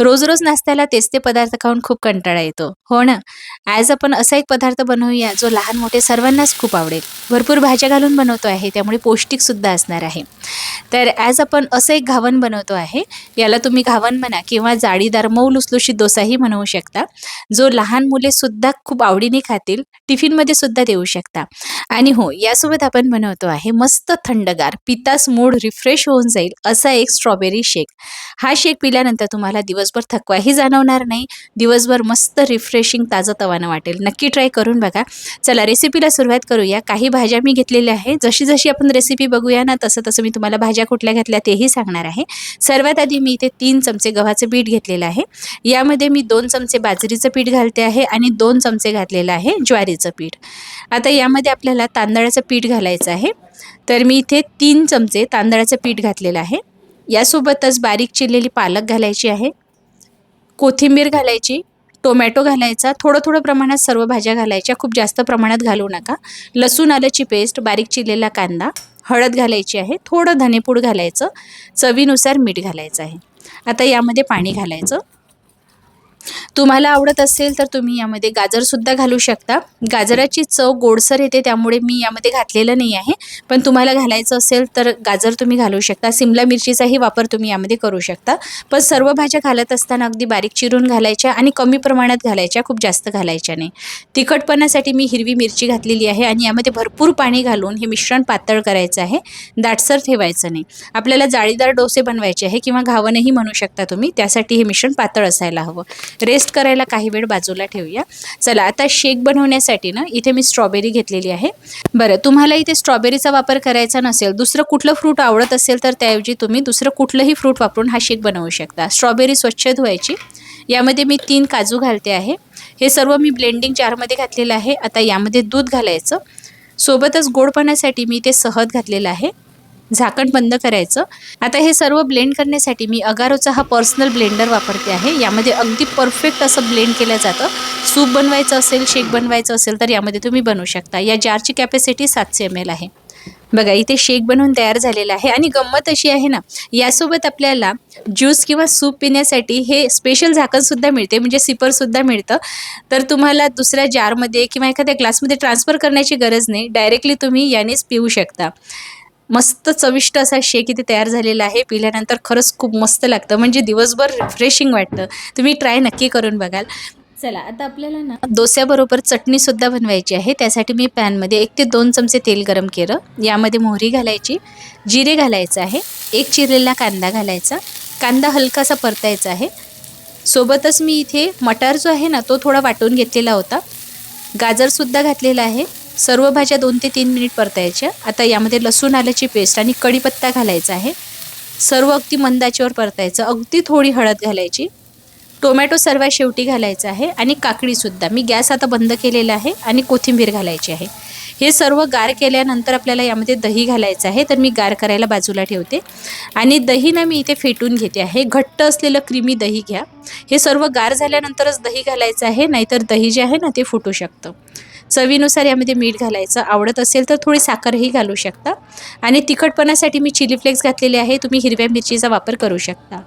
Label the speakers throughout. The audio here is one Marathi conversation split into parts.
Speaker 1: रोज रोज नाश्त्याला तेच ते पदार्थ खाऊन खूप कंटाळा येतो, हो ना? आज आपण असा एक पदार्थ बनवूया जो लहान मोठे सर्वांनाच खूप आवडेल. भरपूर भाज्या घालून बनवतो आहे, त्यामुळे पौष्टिक सुद्धा असणार आहे. तर आज आपण असं एक घावन बनवतो आहे. याला तुम्ही घावन म्हणा किंवा जाळीदार मऊ लुसलुशीत डोसाही म्हणू शकता. जो लहान मुले सुद्धा खूप आवडीने खातील, टिफिनमध्ये सुद्धा देऊ शकता. आणि हो, यासोबत आपण बनवतो आहे मस्त थंडगार, पितास मूड रिफ्रेश होऊन जाईल असा एक स्ट्रॉबेरी शेक. हा शेक पिल्यानंतर तुम्हाला दिवसभर थकवाही जाणवणार नाही. दिवसभर मस्त रिफ्रेशिंग ताजंतवानं वाटेल. नक्की ट्राय करून बघा. चला रेसिपीला सुरुवात करूया. काही भाज्या मी घेतलेल्या आहे. जशी आपण रेसिपी बघूया ना, तसं मी तुम्हाला भाज्या कुठल्या घेतल्या तेही सांगणार आहे. सर्वात आधी मी इथे 3 चमचे गव्हाचं पीठ घेतलेलं आहे. यामध्ये मी 2 चमचे बाजरीचं पीठ घालते आहे आणि 2 चमचे घातलेलं आहे ज्वारीचं पीठ. आता यामध्ये आपल्याला तांदळाचं पीठ घालायचं आहे. तर मी इथे 3 चमचे तांदळाचं पीठ घातलेलं आहे. यासोबतच बारीक चिरलेली पालक घालायची आहे, कोथिंबीर घालायची, टोमॅटो घालायचा, थोडं प्रमाणात सर्व भाज्या घालायच्या, खूप जास्त प्रमाणात घालू नका. लसूण आल्याची पेस्ट, बारीक चिरलेला कांदा, हळद घालायची आहे, थोडं धनेपूड घालायचं, चवीनुसार मीठ घालायचं आहे. आता यामध्ये पाणी घालायचं. तुम्हाला आवडत असेल तर तुम्ही यामध्ये गाजरसुद्धा घालू शकता. गाजराची चव गोडसर येते, त्यामुळे मी यामध्ये घातलेलं नाही आहे. पण तुम्हाला घालायचं असेल तर गाजर तुम्ही घालू शकता. सिमला मिरचीचाही वापर तुम्ही यामध्ये करू शकता. पण सर्व भाज्या घालत असताना अगदी बारीक चिरून घालायच्या आणि कमी प्रमाणात घालायच्या, खूप जास्त घालायच्या नाही. तिखटपणासाठी मी हिरवी मिरची घातलेली आहे आणि यामध्ये भरपूर पाणी घालून हे मिश्रण पातळ करायचं आहे, दाटसर ठेवायचं नाही. आपल्याला जाळीदार डोसे बनवायचे आहे किंवा घावणही म्हणू शकता तुम्ही. त्यासाठी हे मिश्रण पातळ असायला हवं. रेस्ट करायला काही वेळ बाजूला ठेवूया. चला आता शेक बनवण्यासाठी ना इथे मी स्ट्रॉबेरी घेतलेली आहे. बरं, तुम्हाला इथे स्ट्रॉबेरीचा वापर करायचा नसेल, दुसरं कुठलं फ्रूट आवडत असेल तर त्याऐवजी तुम्ही दुसरं कुठलंही फ्रूट वापरून हा शेक बनवू शकता. स्ट्रॉबेरी स्वच्छ धुवायची. यामध्ये मी 3 काजू घालते आहे. हे सर्व मी ब्लेंडिंग जारमध्ये घातलेलं आहे. आता यामध्ये दूध घालायचं. सोबतच गोडपणासाठी मी इथे शहद घातलेलं आहे. झाकण बंद करायचं. आता हे सर्व ब्लेंड करण्यासाठी मी अगारोचा हा पर्सनल ब्लेंडर वापरते आहे. यामध्ये अगदी परफेक्ट असं ब्लेंड केलं जातं. सूप बनवायचं असेल, शेक बनवायचं असेल तर यामध्ये तुम्ही बनवू शकता. या जारची कॅपॅसिटी 700 ml आहे. बघा इथे शेक बनवून तयार झालेला आहे. आणि गंमत अशी आहे ना, यासोबत आपल्याला ज्यूस किंवा सूप पिण्यासाठी हे स्पेशल झाकणसुद्धा मिळते, म्हणजे सिपरसुद्धा मिळतं. तर तुम्हाला दुसऱ्या जारमध्ये किंवा एखाद्या ग्लासमध्ये ट्रान्सफर करण्याची गरज नाही. डायरेक्टली तुम्ही यानेच पिऊ शकता. मस्त चविष्ट असा शेक इथे तयार झालेला आहे. पिल्यानंतर खरंच खूप मस्त लागतं, म्हणजे दिवसभर रिफ्रेशिंग वाटतं. तुम्ही ट्राय नक्की करून बघाल. चला आता आपल्याला ना डोस्याबरोबर चटणीसुद्धा बनवायची आहे. त्यासाठी मी पॅनमध्ये 1 ते 2 चमचे तेल गरम केलं. यामध्ये मोहरी घालायची, जिरे घालायचं आहे, 1 चिरलेला कांदा घालायचा. कांदा हलकासा परतायचा आहे. सोबतच मी इथे मटार जो आहे ना तो थोडा वाटून घेतलेला होता. गाजरसुद्धा घातलेला आहे. सर्व भाज्या 2 ते 3 मिनिट परतायच्या. आता यामध्ये लसूण आल्याची पेस्ट आणि कढीपत्ता घालायचा आहे. सर्व अगदी मंद आचेवर परतायचं. अगदी थोडी हळद घालायची. टोमॅटो सर्वात शेवटी घालायचा आहे आणि काकडीसुद्धा. मी गॅस आता बंद केलेला आहे आणि कोथिंबीर घालायची आहे. हे सर्व गार केल्यानंतर आपल्याला यामध्ये दही घालायचं आहे. तर मी गार करायला बाजूला ठेवते आणि दही ना मी इथे फेटून घेते आहे. घट्ट असलेलं क्रीमी दही घ्या. हे सर्व गार झाल्यानंतरच दही घालायचं आहे, नाहीतर दही जे आहे ना ते फुटू शकतं. चवीनुसार यामध्ये मीठ घालायचं. आवडत असेल तर थोडी साखरही घालू शकता. आणि तिखटपणासाठी मी चिली फ्लेक्स घातलेले आहे. तुम्ही हिरव्या मिरचीचा वापर करू शकता.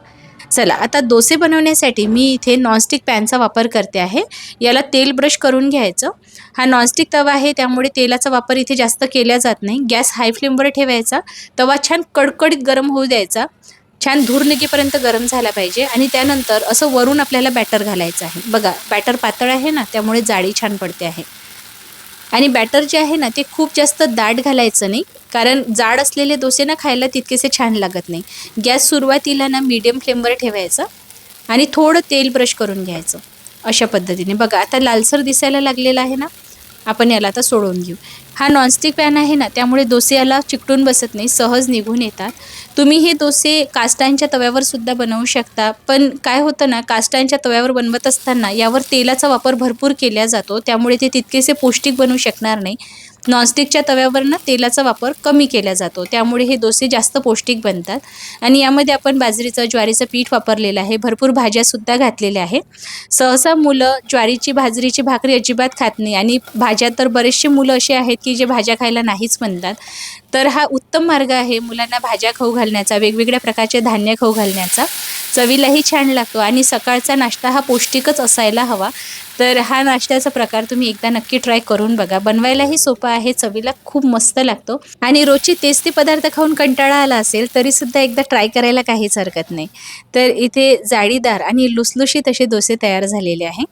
Speaker 1: चला आता डोसे बनवण्यासाठी मी इथे नॉनस्टिक पॅनचा वापर करते आहे. याला तेल ब्रश करून घ्यायचं. हा नॉनस्टिक तवा आहे, त्यामुळे तेलाचा वापर इथे जास्त केला जात नाही. गॅस हाय फ्लेमवर ठेवायचा. तवा छान कडकडीत गरम होऊ द्यायचा. छान धूर निघेपर्यंत गरम झाला पाहिजे. आणि त्यानंतर असं वरून आपल्याला बॅटर घालायचं आहे. बघा बॅटर पातळ आहे ना, त्यामुळे जाळी छान पडते आहे. आणि बॅटर जे आहे ना ते खूप जास्त दाट घालायचं नाही, कारण जाड असलेले डोसे ना खायला तितकेसे छान लागत नाही. गॅस सुरुवातीला ना मीडियम फ्लेमवर ठेवायचा आणि थोडं तेल ब्रश करून घ्यायचं. अशा पद्धतीने बघा आता लालसर दिसायला लागलेला आहे ना. आपण याला आता सोडून घेऊ. हा नॉनस्टिक पॅन आहे ना, त्यामुळे डोसे याला चिकटून बसत नाही, सहज निघून येतात. तुम्ही हे डोसे कास्टांच्या तव्यावर सुद्धा बनवू शकता. पण काय होतं ना, कास्टांच्या तव्यावर बनवत असताना यावर तेलाचा वापर भरपूर केला जातो, त्यामुळे ते तितकेसे पौष्टिक बनू शकणार नाही. नॉनस्टिकच्या तव्यावर ना तेलाचा वापर कमी केला जातो, त्यामुळे हे डोसे जास्त पौष्टिक बनतात. आणि यामध्ये आपण बाजरीचं ज्वारीचं पीठ वापरलेलं आहे. भरपूर भाज्यासुद्धा घातलेल्या आहेत. सहसा मुलं ज्वारीची बाजरीची भाकरी अजिबात खात नाही आणि भाज्या तर बरेचसे मुलं असे आहेत की जे भाज्या खायला नाहीच म्हणतात. तर हा उत्तम मार्ग आहे मुलांना भाज्या खाऊ घालण्याचा, वेगवेगळ्या प्रकारचे धान्य खाऊ घालण्याचा. चवीलाही छान लागतो आणि सकाळचा नाश्ता हा पौष्टिकच असायला हवा. तर हा नाश्त्याचा प्रकार तुम्ही एकदा नक्की ट्राय करून बघा. बनवायलाही सोपा आहे, चवीला खूप मस्त लागतो आणि रोजची तेच ते पदार्थ खाऊन कंटाळा आला असेल तरीसुद्धा एकदा ट्राय करायला काहीच हरकत नाही. तर इथे जाळीदार आणि लुसलुशीत असे डोसे तयार झालेले आहे.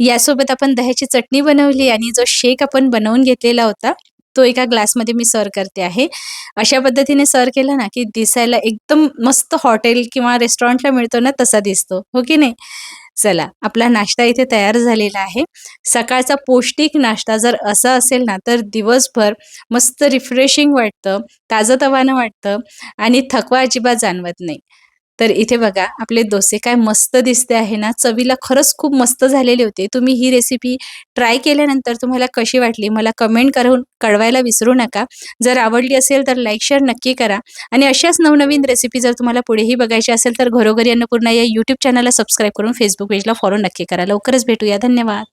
Speaker 1: यासोबत आपण दह्याची चटणी बनवली आणि जो शेक आपण बनवून घेतलेला होता, तो एका ग्लासमध्ये मी सर्व्ह करते आहे. अशा पद्धतीने सर्व्ह केला ना, की दिसायला एकदम मस्त हॉटेल किंवा रेस्टॉरंटला मिळतो ना, तसा दिसतो. हो की नाही? चला, आपला नाश्ता इथे तयार झालेला आहे. सकाळचा पौष्टिक नाश्ता जर असा असेल ना, तर दिवसभर मस्त रिफ्रेशिंग वाटतं, ताजंतवानं वाटतं आणि थकवा अजिबात जाणवत नाही. तर इथे बघा आपले डोसे काय मस्त दिसते आहे ना, चवीला खरंच खूप मस्त झालेले होते. तुम्ही ही रेसिपी ट्राय केल्यानंतर तुम्हाला कशी वाटली मला कमेंट करून कळवायला विसरू नका. जर आवडली असेल तर लाईक, शेअर नक्की करा आणि अशाच नवनवीन रेसिपी जर तुम्हाला पुढेही बघायची असेल तर घरोघरी अन्नपूर्णा या यूट्यूब चॅनलला सबस्क्राईब करून फेसबुक पेजला फॉलो नक्की करा. लवकरच भेटूया. धन्यवाद.